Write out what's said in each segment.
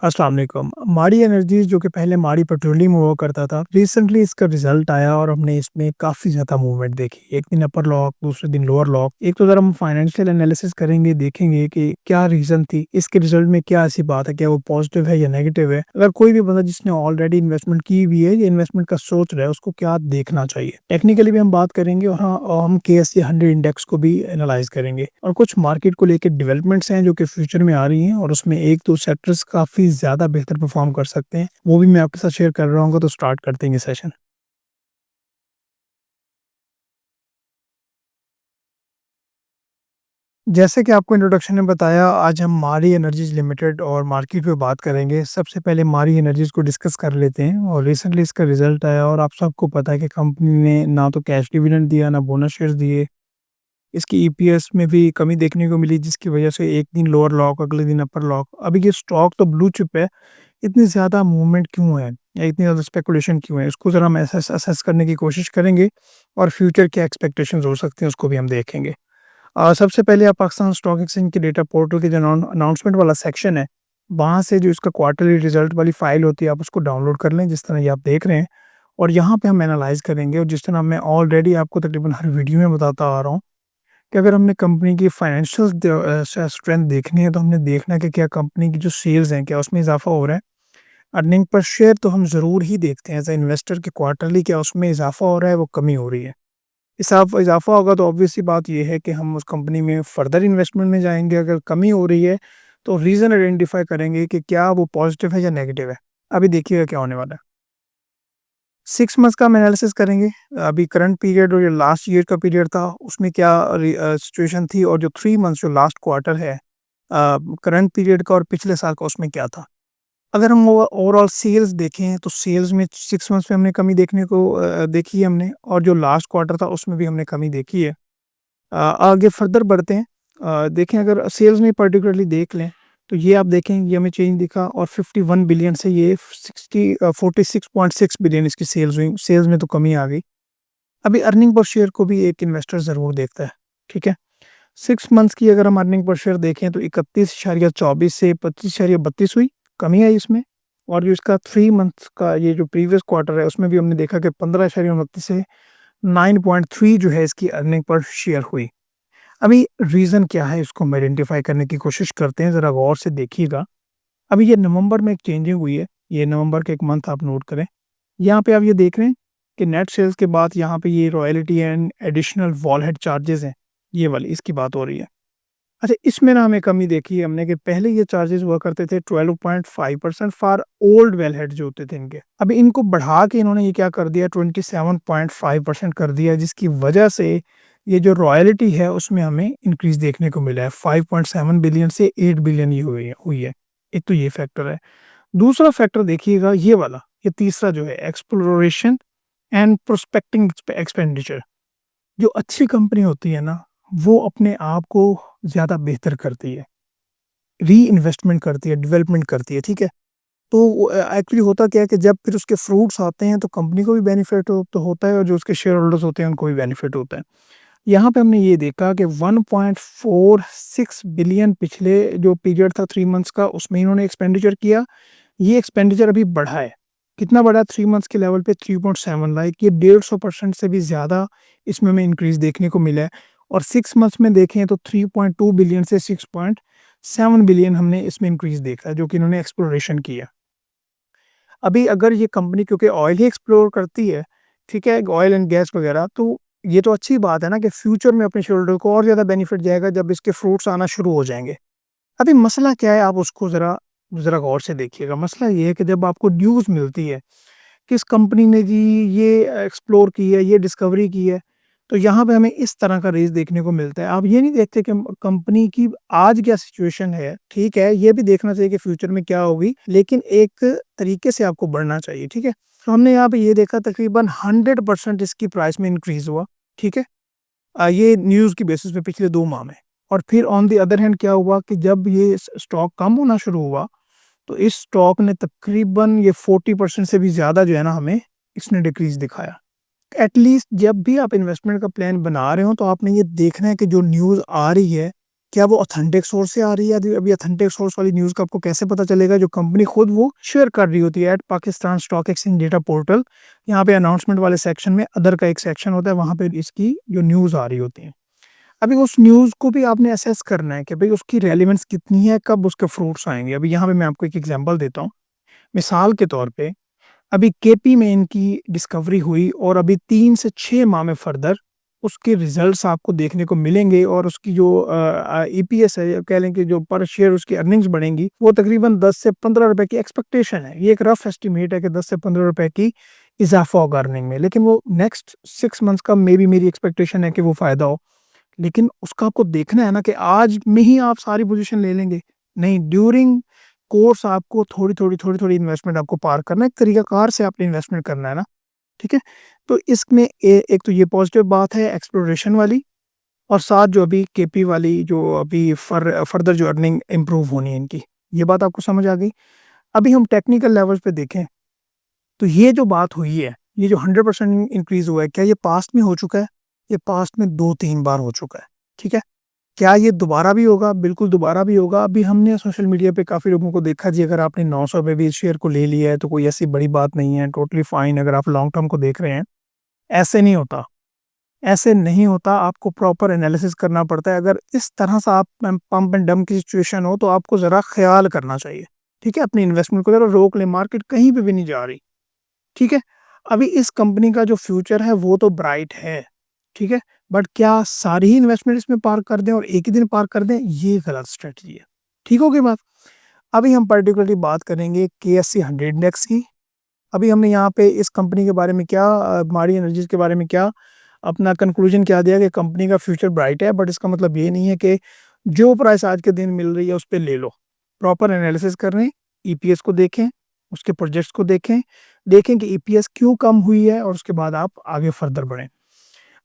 अस्सलाम वालेकुम। माड़ी एनर्जीज़ जो कि पहले माड़ी पेट्रोलियम हुआ करता था, रिसेंटली इसका रिज़ल्ट आया और हमने इसमें काफ़ी ज़्यादा मूवमेंट देखी। एक दिन अपर लॉक, दूसरे दिन लोअर लॉक। एक तो ज़रा हम फाइनेंशियल एनालिसिस करेंगे, देखेंगे कि क्या रीज़न थी, इसके रिज़ल्ट में क्या ऐसी बात है, क्या वो पॉज़िटिव है या नेगेटिव है? अगर कोई भी बंदा जिसने ऑलरेडी इन्वेस्टमेंट की हुई है या इन्वेस्टमेंट का सोच रहा है, उसको क्या देखना चाहिए? टेक्निकली भी हम बात करेंगे और हाँ, और हम केएसए 100 इंडेक्स को भी एनालाइज़ करेंगे और कुछ मार्केट को लेके डेवलपमेंट्स हैं जो कि फ्यूचर में आ रही हैं और उसमें 1-2 सेक्टर्स काफ़ी ज़्यादा बेहतर परफ़ॉर्म कर सकते हैं। वो भी मैं आपके साथ शेयर कर रहा हूँगा, तो स्टार्ट करते हैं ये सेशन। जैसे कि आपको इंट्रोडक्शन में बताया, आज हम मारी एनर्जीज़ लिमिटेड और मार्केट पे बात करेंगे। सबसे पहले मारी एनर्जीज़ को डिस्कस कर लेते हैं और रिसेंटली इसका रिज़ल्ट आया और आप सबको पता है कि कंपनी ने ना तो कैश डिविडेंड दिया, ना बोनस शेयर्स दिए। इसकी ईपीएस में भी कमी देखने को मिली, जिसकी वजह से एक दिन लोअर लॉक, अगले दिन अपर लॉक। अभी ये स्टॉक तो ब्लू चिप है, इतनी ज़्यादा मूवमेंट क्यों है या इतनी ज़्यादा स्पेकुलेशन क्यों है? इसको ज़रा हम असेस असेस करने की कोशिश करेंगे और फ्यूचर क्या एक्सपेक्टेशंस हो सकती हैं, उसको भी हम देखेंगे। सबसे पहले आप पाकिस्तान स्टॉक एक्सचेंज के डेटा पोर्टल के जो अनाउंसमेंट वाला सेक्शन है, वहाँ से जो इसका क्वार्टरली रिजल्ट वाली फाइल होती है, आप उसको डाउनलोड कर लें, जिस तरह ये आप देख रहे हैं। और यहाँ पे हम एनालाइज़ करेंगे और जिस तरह मैं ऑलरेडी आपको तकरीबन हर वीडियो में बताता आ रहा हूँ कि अगर हमने कंपनी की फाइनेंशियल स्ट्रेंथ देखनी है, तो हमने देखना है कि क्या कंपनी की जो सेल्स हैं, क्या उसमें इज़ाफ़ा हो रहा है। अर्निंग पर शेयर तो हम ज़रूर ही देखते हैं एज़ अ इन्वेस्टर कि क्वार्टरली क्या उसमें इज़ाफ़ा हो रहा है, वो कमी हो रही है। इज़ाफ़ा होगा तो ऑब्वियस सी बात ये है कि हम उस कंपनी में फर्दर इन्वेस्टमेंट में जाएँगे, अगर कमी हो रही है, तो रीज़न आइडेंटिफ़ाई करेंगे कि क्या वो पॉज़िटिव है या नेगेटिव है। अभी देखिएगा क्या होने वाला है। 6 मंथ्स का हम एनालिसिस करेंगे। अभी करंट पीरियड और जो लास्ट ईयर का पीरियड था, उसमें क्या सिचुएशन थी और जो 3 मंथ्स जो लास्ट क्वार्टर है करंट पीरियड का और पिछले साल का, उसमें क्या था। अगर हम ओवरऑल सेल्स देखें, तो सेल्स में 6 मंथ्स में हमने कमी देखने को देखी है हमने, और जो लास्ट क्वार्टर था उसमें भी हमने कमी देखी है। आगे फर्दर बढ़ते हैं। देखें, अगर सेल्स में पर्टिकुलरली देख लें, तो ये आप देखें, ये हमें चेंज दिखा और 51 बिलियन से ये 46.6 बिलियन इसकी सेल्स हुई। सेल्स में तो कमी आ गई। अभी अर्निंग पर शेयर को भी एक इन्वेस्टर ज़रूर देखता है, ठीक है? 6 मंथ्स की अगर हम अर्निंग पर शेयर देखें, तो 31.24 से 25.32 हुई, कमी आई इसमें। और जो इसका 3 मंथ्स का ये जो प्रीवियस क्वार्टर है, उसमें भी हमने देखा कि 15.29 से 9.3 जो है इसकी अर्निंग पर शेयर हुई। अभी रीज़न क्या है, इसको हम आइडेंटिफ़ाई करने की कोशिश करते हैं, ज़रा गौर से देखिएगा। अभी ये नवंबर में एक चेंजिंग हुई है, ये नवंबर का 1 मंथ आप नोट करें। यहाँ पे आप ये देख रहे हैं कि नेट सेल्स के बाद यहाँ पे ये रॉयल्टी एंड एडिशनल वॉलहेड चार्जेज़ हैं, ये वाली इसकी बात हो रही है। अच्छा, इसमें ना हमें कमी देखी है हमने कि पहले ये चार्जेज़ हुआ करते थे 12.5% फॉर ओल्ड वेलहेड जो होते थे इनके। अभी इनको बढ़ा के इन्होंने ये क्या कर दिया, 27.5% कर दिया, जिसकी वजह से ये जो रॉयल्टी है उसमें हमें इंक्रीज़ देखने को मिला है। 5.7 बिलियन से 8 बिलियन ये हुई है। एक तो ये फैक्टर है। दूसरा फैक्टर देखिएगा ये वाला, ये तीसरा जो है एक्सप्लोरेशन एंड प्रोस्पेक्टिंग एक्सपेंडिचर। जो अच्छी कंपनी होती है ना, वो अपने आप को ज़्यादा बेहतर करती है, री-इन्वेस्टमेंट करती है, डेवलपमेंट करती है, ठीक है? तो एक्चुअली होता क्या है कि जब फिर उसके फ्रूट्स आते हैं, तो कंपनी को भी बेनिफिट तो होता है और जो उसके शेयर होल्डर्स होते हैं उनको भी बेनिफिट होता है। यहाँ पे हमने ये देखा कि 1.46 बिलियन पिछले जो पीरियड था 3 मंथ्स का, उसमें इन्होंने एक्सपेंडिचर किया। ये एक्सपेंडिचर अभी बढ़ा है। कितना बढ़ा है? 3 मंथ्स के लेवल पे 3.7, लाइक ये 150% से भी ज़्यादा इसमें हमें इंक्रीज़ देखने को मिला है। और 6 मंथ्स में देखें तो 3.2 बिलियन से 6.7 बिलियन हमने इसमें इंक्रीज़ देखा है, जो कि इन्होंने एक्सप्लोरेशन किया। अभी अगर ये कंपनी क्योंकि ऑयल ही एक्सप्लोर करती है, ठीक है? ऑयल एंड गैस वगैरह, तो ये तो अच्छी बात है ना कि फ्यूचर में अपने शेयर होल्डर को और ज़्यादा बेनिफिट जाएगा जब इसके फ्रूट्स आना शुरू हो जाएँगे। अभी मसला क्या है, आप उसको ज़रा ज़रा गौर से देखिएगा। मसला ये है कि जब आपको न्यूज़ मिलती है कि इस कंपनी ने जी ये एक्सप्लोर की है, ये डिस्कवरी की है, तो यहाँ पे हमें इस तरह का रेस देखने को मिलता है। आप ये नहीं देखते कि कंपनी की आज क्या सिचुएशन है, ठीक है? ये भी देखना चाहिए कि फ्यूचर में क्या होगी, लेकिन एक तरीके से आपको बढ़ना चाहिए, ठीक है? तो हमने यहाँ पे ये देखा तकरीबन 100% इसकी प्राइस में इंक्रीज़ हुआ, ठीक है? ये न्यूज़ की बेसिस पे पिछले 2 माह में। और फिर ऑन द अदर हैंड क्या हुआ कि जब ये स्टॉक कम होना शुरू हुआ, तो इस स्टॉक ने तकरीबन ये 40% से भी ज़्यादा जो है ना, हमें इसने डिक्रीज़ दिखाया। एटलीस्ट जब भी आप इन्वेस्टमेंट का प्लान बना रहे हो, तो आपने ये देखना है कि जो न्यूज़ आ रही है, क्या वो ऑथेंटिक सोर्स से आ रही है? अभी ऑथेंटिक सोर्स वाली न्यूज़ का आपको कैसे पता चलेगा? जो कंपनी खुद वो शेयर कर रही होती है at Pakistan stock exchange data portal. यहाँ पे अनाउंसमेंट वाले सेक्शन में अदर का एक सेक्शन होता है, वहाँ पे इसकी जो न्यूज़ आ रही होती है। अभी उस न्यूज़ को भी आपने असेस करना है कि भाई उसकी रेलेवेंस कितनी है, कब उसके फ्रूट्स आएँगे। अभी यहाँ पे मैं आपको एक एग्ज़ाम्पल देता हूँ। मिसाल के तौर पे अभी केपी में इनकी डिस्कवरी हुई और अभी 3 से 6 माह में फर्दर उसके रिज़ल्ट्स आपको देखने को मिलेंगे और उसकी जो ईपीएस है, या कह लें कि जो पर शेयर उसकी अर्निंग्स बढ़ेंगी, वो तकरीबन 10 से 15 रुपए की एक्सपेक्टेशन है। ये एक रफ एस्टिमेट है कि 10 से 15 रुपए की इज़ाफ़ा होगा अर्निंग में, लेकिन वो नेक्स्ट 6 मंथ्स का मेबी मेरी एक्सपेक्टेशन है कि वो फ़ायदा हो। लेकिन उसका आपको देखना है ना कि आज में ही आप सारी पोज़ीशन ले लेंगे। नहीं, ड्यूरिंग कोर्स आपको थोड़ी-थोड़ी इन्वेस्टमेंट आपको पार करना है, एक तरीक़ाकार से आपने इन्वेस्टमेंट करना है ना, ठीक है? तो इसमें एक तो ये पॉज़िटिव बात है एक्सप्लोरेशन वाली, और साथ जो अभी केपी वाली जो अभी फर्दर जो अर्निंग इम्प्रूव होनी है इनकी, ये बात आपको समझ आ गई। अभी हम टेक्निकल लेवल पे देखें, तो ये जो बात हुई है, ये जो 100% इंक्रीज़ हुआ है, क्या ये पास्ट में हो चुका है? ये पास्ट में 2-3 बार हो चुका है, ठीक है? क्या ये दोबारा भी होगा? बिल्कुल दोबारा भी होगा। अभी हमने सोशल मीडिया पे काफ़ी लोगों को देखा जी, अगर आपने 900 पे भी इस शेयर को ले लिया है तो कोई ऐसी बड़ी बात नहीं है, टोटली फाइन अगर आप लॉन्ग टर्म को देख रहे हैं। ऐसे नहीं होता, ऐसे नहीं होता, आपको प्रॉपर एनालिसिस करना पड़ता है। अगर इस तरह से आप पंप एंड डंप की सिचुएशन हो तो आपको ज़रा ख़्याल करना चाहिए, ठीक है? अपनी इन्वेस्टमेंट को ज़रा रोक लें, मार्केट कहीं पे भी नहीं जा रही। ठीक है? अभी इस कंपनी का जो फ्यूचर है वो तो ब्राइट है, ठीक है? बट क्या सारी ही इन्वेस्टमेंट इसमें पार्क कर दें और एक ही दिन पार्क कर दें, ये गलत स्ट्रैटेजी है। ठीक हो गई बात? अभी हम पर्टिकुलरली बात करेंगे केएससी 100 इंडेक्स की। अभी हमने यहाँ पे इस कंपनी के बारे में क्या मारी एनर्जीज़ के बारे में क्या अपना कंक्लूजन क्या दिया कि कंपनी का फ्यूचर ब्राइट है, बट इसका मतलब ये नहीं है कि जो प्राइस आज के दिन मिल रही है उस पे ले लो। प्रॉपर एनालिसिस कर रहे हैं, ईपीएस को देखें, उसके प्रोजेक्ट्स को देखें, देखें कि ईपीएस क्यों कम हुई है और उसके बाद आप आगे फर्दर बढ़ें।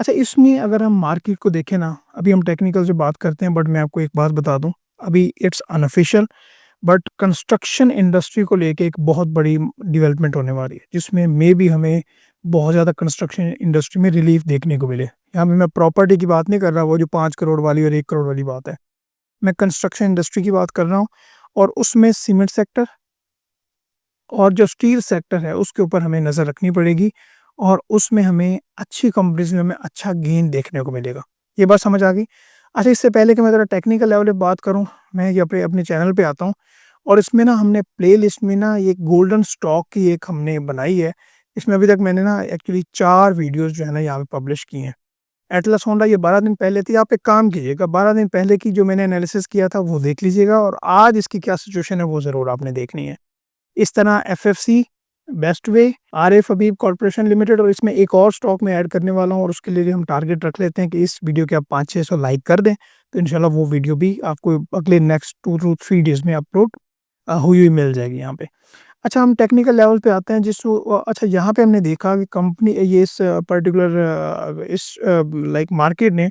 अच्छा, इसमें अगर हम मार्केट को देखें ना, अभी हम टेक्निकल से बात करते हैं, बट मैं आपको एक बात बता दूँ, अभी it's unofficial, but construction industry को लेके एक बहुत बड़ी डेवलपमेंट होने वाली है, जिसमें मेबी हमें बहुत ज़्यादा कंस्ट्रक्शन इंडस्ट्री में रिलीफ देखने को मिले। यहाँ पे मैं प्रॉपर्टी की बात नहीं कर रहा, वो जो 5 करोड़ वाली और 1 करोड़ वाली बात है। मैं कंस्ट्रक्शन इंडस्ट्री की बात कर रहा हूँ, और उसमें सीमेंट सेक्टर और जो स्टील सेक्टर है उसके ऊपर हमें नज़र रखनी पड़ेगी, और उसमें हमें अच्छी कंपनीज़ में हमें अच्छा गेन देखने को मिलेगा। ये बात समझ आ गई? अच्छा, इससे पहले कि मैं ज़रा टेक्निकल लेवल पे बात करूँ, मैं ये अपने अपने चैनल पे आता हूँ, और इसमें ना हमने प्लेलिस्ट में ना ये गोल्डन स्टॉक की एक हमने बनाई है। इसमें अभी तक मैंने ना एक्चुअली 4 वीडियोज़ जो है ना यहाँ पे पब्लिश की हैं। एटलस होंडा ये 12 दिन पहले थी, आप एक काम कीजिएगा, 12 दिन पहले की जो मैंने एनालिसिस किया था वो देख लीजिएगा, और आज इसकी क्या सिचुएशन है वो ज़रूर आपने देखनी है। इस तरह एफएफसी, बेस्टवे, आरएफ हबीब कॉर्पोरेशन लिमिटेड, और इसमें एक और स्टॉक मैं ऐड करने वाला हूँ, और उसके लिए हम टारगेट रख लेते हैं कि इस वीडियो के आप 500-600 लाइक कर दें, तो इंशाल्लाह वो वीडियो भी आपको अगले नेक्स्ट 2 टू 3 डेज़ में अपलोड हुई हुई मिल जाएगी यहाँ पे। अच्छा, हम टेक्निकल लेवल पे आते हैं, अच्छा, यहाँ पे हमने देखा कि कंपनी ये इस पर्टिकुलर इस लाइक मार्केट ने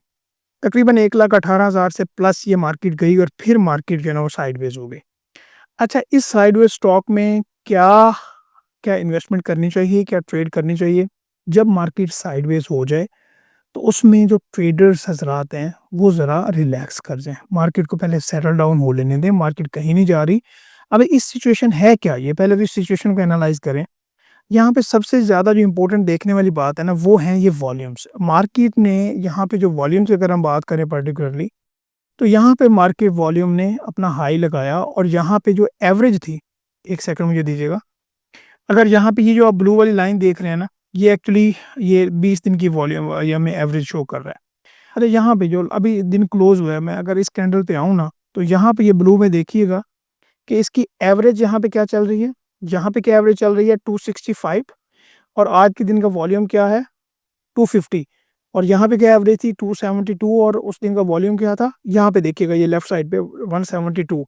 तकरीबन 1,18,000 से प्लस ये मार्केट गई, और फिर मार्केट जो है ना वो साइडवेज हो गई। अच्छा, इस साइडवेज स्टॉक में क्या क्या इन्वेस्टमेंट करनी चाहिए, क्या ट्रेड करनी चाहिए? जब मार्केट साइडवेज हो जाए, तो उसमें जो ट्रेडर्स हज़रात हैं, वो ज़रा रिलैक्स कर जाएँ। मार्केट को पहले सेटल डाउन हो लेने दें, मार्केट कहीं नहीं जा रही। अब इस सिचुएशन है क्या? ये पहले तो इस सिचुएशन को एनालाइज़ करें। यहाँ पे सबसे ज़्यादा जो इम्पोर्टेंट देखने वाली बात है ना, वो हैं ये वॉल्यूम्स। मार्केट ने यहाँ पे जो वॉल्यूम्स की अगर हम बात करें पर्टिकुलरली, तो यहाँ पे मार्केट वॉल्यूम ने अपना हाई लगाया, और यहाँ पे जो एवरेज थी, 1 सेकंड मुझे दीजिएगा। अगर यहाँ पे ये जो आप ब्लू वाली लाइन देख रहे हैं ना, ये एक्चुअली ये 20 दिन की वॉल्यूम ये हमें एवरेज शो कर रहा है। अरे यहाँ पे जो अभी दिन क्लोज़ हुआ है, मैं अगर इस कैंडल पे आऊँ ना, तो यहाँ पे ये ब्लू में देखिएगा कि इसकी एवरेज यहाँ पे क्या चल रही है? यहाँ पे क्या एवरेज चल रही है? 265, और आज के दिन का वॉल्यूम क्या है? 250, और यहाँ पे क्या एवरेज थी? 272, और उस दिन का वॉल्यूम क्या था? यहाँ पे देखिएगा, ये लेफ्ट साइड पे 172,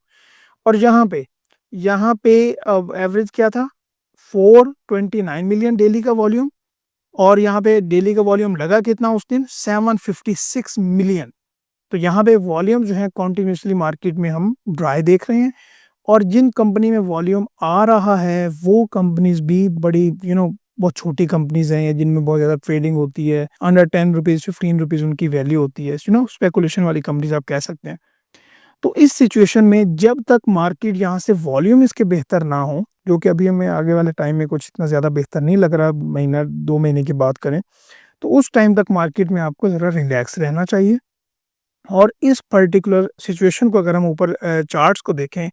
और यहाँ पे एवरेज क्या था? 429 मिलियन डेली का वॉल्यूम, और यहाँ पे डेली का वॉल्यूम लगा कितना उस दिन? 756 मिलियन। तो यहाँ पे वॉल्यूम जो है कंटिन्यूअसली मार्केट में हम ड्राई देख रहे हैं, और जिन कंपनी में वॉल्यूम आ रहा है वो कंपनीज भी बड़ी बहुत छोटी कंपनीज हैं, या जिनमें बहुत ज़्यादा ट्रेडिंग होती है, अंडर 10 रुपीज़ 15 रुपीज़ उनकी वैल्यू होती है, स्पेकुलेशन वाली कंपनीज आप कह सकते हैं। तो इस सिचुएशन में जब तक मार्केट यहाँ से वॉल्यूम इसके बेहतर ना हो, जो कि अभी हमें आगे वाले टाइम में कुछ इतना ज़्यादा बेहतर नहीं लग रहा, महीना 2 महीने की बात करें, तो उस टाइम तक मार्केट में आपको ज़रा रिलैक्स रहना चाहिए। और इस पर्टिकुलर सिचुएशन को अगर हम ऊपर चार्ट्स को देखें,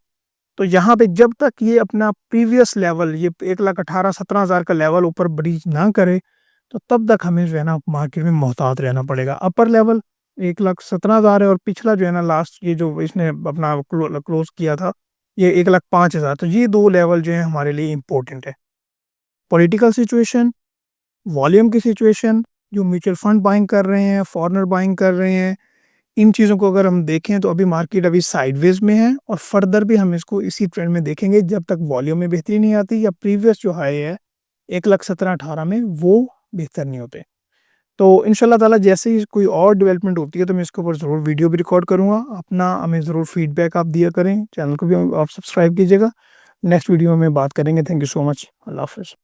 तो यहाँ पे जब तक ये अपना प्रीवियस लेवल, ये 1,18,17,000 का लेवल ऊपर ब्रीच ना करे, तो तब तक हमें जो है ना मार्केट में मोहतात रहना पड़ेगा। अपर लेवल 1,17,000 है और पिछला जो है ना लास्ट ये जो इसने अपना क्लोज किया था, ये 1,05,000, तो ये 2 लेवल जो है हमारे लिए इम्पोर्टेंट है। पॉलिटिकल सिचुएशन, वॉल्यूम की सिचुएशन, जो म्यूचुअल फंड बाइंग कर रहे हैं, फॉरेनर बाइंग कर रहे हैं, इन चीज़ों को अगर हम देखें तो अभी मार्केट अभी साइडवेज में है और फर्दर भी हम इसको इसी ट्रेंड में देखेंगे जब तक वॉल्यूम में बेहतरी नहीं आती या प्रीवियस जो हाई है 1,17,18 में वो बेहतर नहीं होते। तो इंशाल्लाह ताला जैसे ही कोई और डेवलपमेंट होती है तो मैं इसके ऊपर ज़रूर वीडियो भी रिकॉर्ड करूँगा। अपना हमें ज़रूर फीडबैक आप दिया करें, चैनल को भी आप सब्सक्राइब कीजिएगा। नेक्स्ट वीडियो में बात करेंगे। Thank you so much. अल्लाह हाफ़िज़।